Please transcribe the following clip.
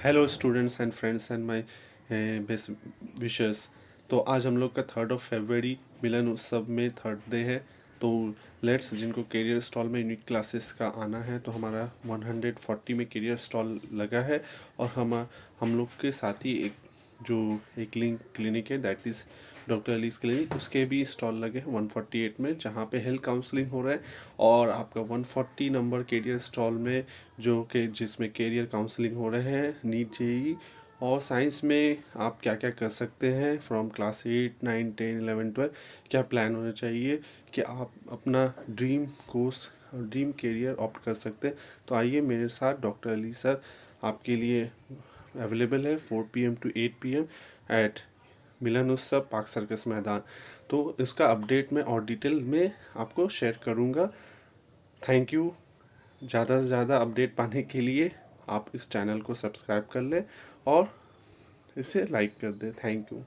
Hello students and friends and my best wishes. तो आज हम लोग का 3 फरवरी मिलन उत्सव में थर्ड डे है। तो लेट्स जिनको करियर स्टॉल में यूनिक क्लासेस का आना है, तो हमारा 140 में करियर स्टॉल लगा है। और हम लोग के साथ ही एक लिंक क्लिनिक है, that is doctor allies clinic, उसके भी स्टॉल लगे हैं 148 में, जहाँ पे हेल्थ काउंसलिंग हो रहा है। और आपका 140 नंबर करियर स्टॉल में जिसमें करियर काउंसलिंग हो रहे हैं, नीट जेई और साइंस में आप क्या क्या कर सकते हैं फ्रॉम क्लास 8 9 10 11 12, क्या प्लान होना चाहिए कि आप अपना dream course dream career opt कर सकते हैं। तो आइए मेरे साथ, डॉक्टर अली सर आपके लिए अवेलेबल है 4 PM to 8 PM एट मिलन उत्सव पार्क सर्कस मैदान। तो इसका अपडेट मैं और डिटेल में आपको शेयर करूँगा। Thank you. ज़्यादा से ज़्यादा अपडेट पाने के लिए आप इस चैनल को सब्सक्राइब कर लें और इसे लाइक कर दें। Thank you.